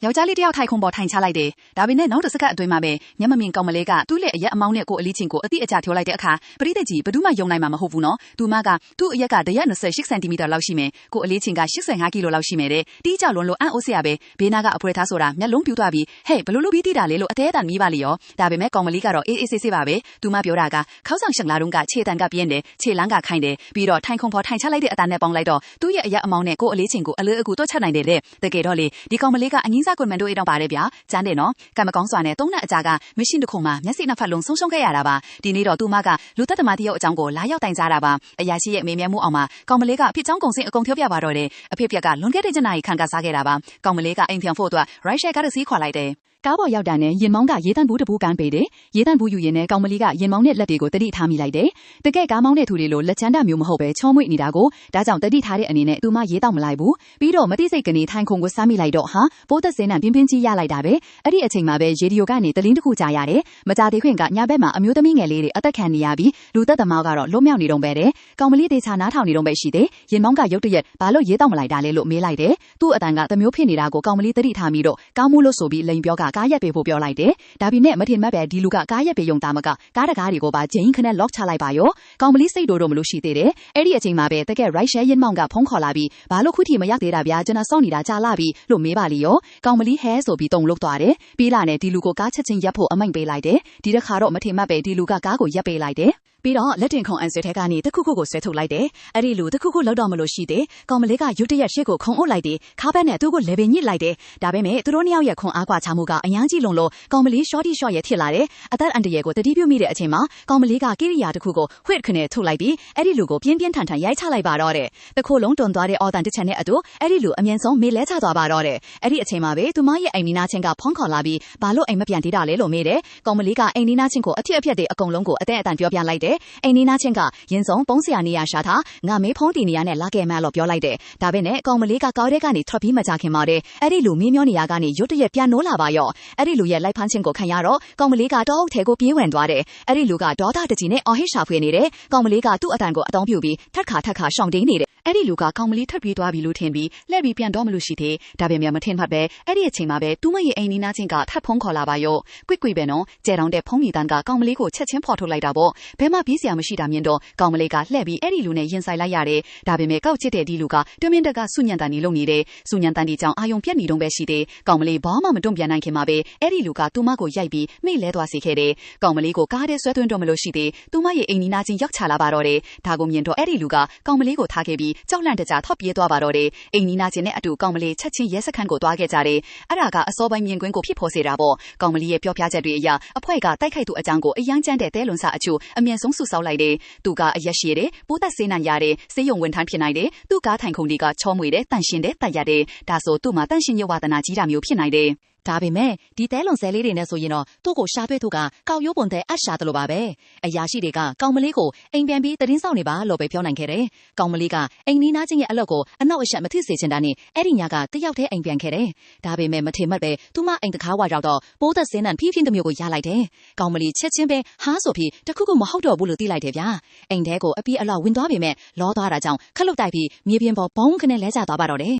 ယောက်ျားလေးတယောက်ထိုင်ခုံပေါ်ထိုင်ချလိုက်တယ်။ဒါပေမဲ့နောက်တစ်စက္ကန့်အတွင်းမှာပဲမျက်မမြင်ကောင်မလေးကသူ့လက်အရက်အမောင်းနဲ့ကိုအလေးချင်းကိုအတိအကျထိုးလိုက်တဲ့အခါပရိသတ်ကြီးဘယ်သူမှယုံနိုင်မှာမဟုတ်ဘူးနော်။သူမကသူ့အရက်က128 cm လောက်ရှိမယ်။ကိုအလေးချင်းက85 kg လောက်ရှိမယ်တဲ့။တီးကြလွန်လို့အံ့ဩစရာပဲဘေးနာကအဖွဲသားဆိုတာမျက်လုံးပြူသွားပြီးဟဲ့ဘလို့လို့ပြီးတီးတာလေလို့အသေးအတန်မိပါလေရော။ဒါပေမဲ့ကောင်မလေးကတော့အေးအေးဆေးဆေးပါပဲ။သူမပြောတာကခေါင်းဆောင်ရှက်လာတုန်းကခြေတန်ကပြင်းတယ်ခြေလန်းကခိုင်တယ်ပြီးတော့ထိုင်ခုံပေါ်ထိုင်ချလိုက်တဲ့အတန်နဲ့ပေါင်းလိုက်တော့သူ့ရဲ့အရက်အမောင်းနဲ့ကိုအလေးချင်းကိုအလွယ်အကူတွက်ချက်နိုင်တယ်တဲ့။တကယ်တော့လေဒီကောင်မလေးကအငင်းစားကွန်မန်ဒိုအိတ်တော့ပါတယ်ဗျာ။ကျန်းတယ်နော်။ကံမကောင်းစွာနဲ့3နှစ်အကြာကမရှင်းတစ်ခုမှမျက်စိနှစ်ဖက်လုံးဆုံးရှုံးခဲ့ရတာပါ။ဒီနေ့တော့သူမကလူသက်သမားတယောက်အကြောင်းကိုလာရောက်တိုင်ကြားတာပါ။အရာရှိရဲ့မေးမြန်းမှုအောင်မှာကောင်မလေးကအဖြစ်ချောင်းကုန်စင်အကုန်ပြောပြပါတော့တယ်။အဖြစ်ပြက်ကလွန်ခဲ့တဲ့ညနေခံကစားခဲ့တာပါ။ကောင်မလေးကအိမ်ပြန်ဖို့အတွက်ရိုက်ရှယ်ကားတစ်စီးခွာလိုက်တယ်။ကားပေါ်ရောက်တာနဲ့ရင်မောင်းကရေတန့်ဘူးတဘူးကန်ပေးတယ်။ရေတန့်ဘူးယူရင်နဲ့ကောင်မလေးကရင်မောင်းနဲ့လက်တွေကိုတတိထားမိလိုက်တယ်။တကယ်ကားမောင်းတဲ့သူတွေလိုလက်ချမ်းတာမျိုးမဟုတ်ပဲချောမွေ့နေတာကိုဒါကြောင့်တတိထားတဲ့အနေနဲ့သူမရေးတော့မလိုက်ဘူး။ပြီးတော့မတိစိတ်ကနေထိုင်ခုံကိုစားမိလိုက်တော့ဟာပိုးသက်စင်းနဲ့ပြင်းပြင်းကြီးရလိုက်တာပဲ။အဲ့ဒီအချိန်မှာပဲရေဒီယိုကနေတလင်းတစ်ခုကြားရတယ်။မကြသေးခွင့်ကညဘက်မှာအမျိုးသမီးငယ်လေးတွေအသက်ခံနေရပြီးလူသက်သမားကတော့လွတ်မြောက်နေတော့ပဲတဲ့။ကောင်မလေးတေချာနားထောင်နေတော့ပဲရှိတယ်။ရင်မောင်းကရုတ်တရက်ဘာလို့ရေးတော့မလိုက်တာလဲလို့မေးလိုက်တယ်။သူ့အတန်ကတမျိုးဖြစ်နေတာကိုကောင်မလေးတတိထားပြီးတော့ကောင်းမှုလို့ဆိုပြီးလိန်ပြောကကားရက်ပေးဖို့ပြောလိုက်တယ်။ဒါပေမဲ့မထင်မှတ်ပဲဒီလူကကားရက်ပေးယုံသားမကကားတကားတွေကိုပါဂျိန်းခနဲ့လော့ချလိုက်ပါရော။ကောင်မလေးစိတ်တို့မလို့ရှိသေးတယ်။အဲ့ဒီအချိန်မှာပဲတကယ် right share ရင်မောင်းကဖုန်းခေါ်လာပြီးဘာလို့ခုထိမရောက်သေးတာဗျာကျွန်တော်စောင့်နေတာကြာလာပြီလို့မေးပါလေရော။ကောင်မလေးဟဲဆိုပြီးတုံလုတ်သွားတယ်။ပြီးလာနဲ့ဒီလူကိုကားချက်ချင်းရပ်ဖို့အမိန့်ပေးလိုက်တယ်။ဒီတစ်ခါတော့မထင်မှတ်ပဲဒီလူကကားကိုရပ်ပေးလိုက်တယ်။ပြီးတော့လက်တင်ခုံအန်ဆွဲထဲကနေတခုခုကိုဆွဲထုတ်လိုက်တယ်။အဲ့ဒီလူတခုခုလောက်တော့မလို့ရှိတယ်။ကောင်မလေးကရုတ်တရက်ရှေ့ကိုခုံအုပ်လိုက်တယ်။ခါးဘက်နဲ့သူ့ကိုလေပင်ညစ်လိုက်တယ်။ဒါပေမဲ့သူတို့နှစ်ယောက်ရဲ့ခွန်အားကွာချမှုကအရန်ကြီးလုံးလို့ကောင်မလေး shorty short ရဲ့ဖြစ်လာတယ်။အသက်အန္တရာယ်ကိုတတိပြုမိတဲ့အချိန်မှာကောင်မလေးကကိရိယာတခုကိုဝှစ်ခနဲ့ထုတ်လိုက်ပြီးအဲ့ဒီလူကိုပြင်းပြင်းထန်ထန်ရိုက်ချလိုက်ပါတော့တဲ့။တခုလုံးတွန်သွားတဲ့အော်တန်တစ်ချက်နဲ့အတူအဲ့ဒီလူအမြန်ဆုံးမေးလဲချသွားပါတော့တဲ့။အဲ့ဒီအချိန်မှာပဲသူမရဲ့အိမ်နီးနားချင်းကဖုန်းခေါ်လာပြီးဘာလို့အိမ်မပြန်သေးတာလဲလို့မေးတယ်။ကောင်မလေးကအိမ်နီးနားချင်းကိုအထက်အဖျက်တွေအကုန်လုံးကိုအသက်အတန်ပြောပြလိုက်တယ်။အိမ်နီးနားချင်းကရင်စုံပုံးစရာနေရရှာတာငါမေးဖုန်းတီနေရနဲ့လာခဲ့မှလို့ပြောလိုက်တယ်။ဒါပဲနဲ့ကောင်မလေးကကောက်တဲ့ကနေထွက်ပြီးမကြခင်ပါတယ်။အဲ့ဒီလူမင်းမျောနေရကနေရွတ်တရက်ပြန်နိုးလာပါရော။အဲ့ဒီလူရဲ့လိုက်ဖမ်းခြင်းကိုခံရတော့ကောင်မလေးကတော့အုပ်ထဲကိုပြေးဝင်သွားတယ်။အဲ့ဒီလူကဒေါသတကြီးနဲ့အော်ဟစ်ရှာဖွေနေတယ်။ကောင်မလေးကသူ့အတန်ကိုအတောင်းပြုပြီးထက်ခါရှောင်တင်းနေတယ်။အဲ့ဒီလူကကောင်မလေးထပ်ပြေးသွားပြီလို့ထင်ပြီးလှည့်ပြီးပြန်တော့မလို့ရှိသေး။ဒါပေမဲ့မထင်မှတ်ပဲအဲ့ဒီအချိန်မှာပဲသူမရဲ့အိမ်နီးနားချင်းကထပ်ဖုန်းခေါ်လာပါရော။ကွိပဲနော်ကျဲတောင်တဲ့ဖုန်းမိတန်းကကောင်မလေးကိုချက်ချင်းဖော်ထုတ်လိုက်တာပေါ့။ဘဲမှပြေးစရာမရှိတာမြင်တော့ကောင်မလေးကလှည့်ပြီးအဲ့ဒီလူနဲ့ရင်ဆိုင်လိုက်ရတယ်။ဒါပေမဲ့ကောက်ချစ်တဲ့ဒီလူကတွင်းမြင့်တက်ကစုညံတန်နေလုံနေတယ်။စုညံတန်ဒီကြောင့်အာယုံပြက်နေတော့ပဲရှိတယ်။ကောင်မလေးဘာမှမတွန့်ပြန်နိုင်ခင်မှာပဲအဲ့ဒီလူကသူမကိုရိုက်ပြီးမိလဲသွားစေခဲ့တယ်။ကောင်မလေးကိုကားထဲဆွဲသွင်းတော့မလို့ရှိသေး။သူမရဲ့အိမ်နီးနားချင်းရောက်ချလာပါတော့တယ်။ဒါကိုမြင်တော့အဲ့ဒီလူကကောင်မလေးကိုထားခဲ့ပြီးကြောက်လန့်တကြားထောက်ပြေးသွားပါတော့တယ်။အိမ်နီးနားချင်းနဲ့အတူကောင်မလေးချက်ချင်းရဲစခန်းကိုသွားခဲ့ကြတယ်။အဲ့ဒါကအစောပိုင်းမြင်ကွင်းကိုဖြစ်ပေါ်စေတာပေါ့။ကောင်မလေးရဲ့ပြောပြချက်တွေအရအဖွဲ့ကတိုက်ခိုက်သူအကြောင်းကိုအယမ်းကျန်းတဲ့တဲလွန်စာအချို့အမြန်ဆုံးစုဆောက်လိုက်တယ်။သူကအရက်ရှိတယ်ပိုးသက်စေးနိုင်ရတယ်စေးရုံဝန်ထမ်းဖြစ်နိုင်တယ်သူ့ကားထိုင်ခုံတွေကချောမွေတယ်တန့်ရှင်းတယ်တတ်ရတယ်ဒါဆိုသူ့မှာတန့်ရှင်းရဝဒနာကြီးတာမျိုးဖြစ်နိုင်တယ်ဒါပေမဲ့ဒီတဲလွန်ဆဲလေးတွေနဲ့ဆိုရင်တော့သူ့ကိုရှာတွေ့သူကကောက်ရိုးပုံတဲ့အရှာတယ်လို့ပါပဲအရာရှိတွေကကောင်မလေးကိုအိမ်ပြန်ပြီးတရင်ဆောင်နေပါလို့ပဲပြောနိုင်ခဲ့တယ်ကောင်မလေးကအိမ်နီးနားချင်းရဲ့အလုပ်ကိုအနောက်အရှက်မသိစေချင်တာနဲ့အဲ့ဒီညကတယောက်တည်းအိမ်ပြန်ခဲ့တယ်ဒါပေမဲ့မထင်မှတ်ပဲသူမအိမ်တကားဝရောက်တော့ပိုးသက်စင်းနဲ့ဖီးဖင်းတမျိုးကိုရလိုက်တယ်ကောင်မလေးချက်ချင်းပဲဟာဆိုပြီးတခုခုမဟုတ်တော့ဘူးလို့သိလိုက်တယ်ဗျာအိမ်ထဲကိုအပီးအလောက်ဝင်သွားပေမဲ့လောသွားတာကြောင့်ခလုတ်တိုက်ပြီးမြေပြင်ပေါ်ဘုံခနဲ့လဲကျသွားပါတော့တယ်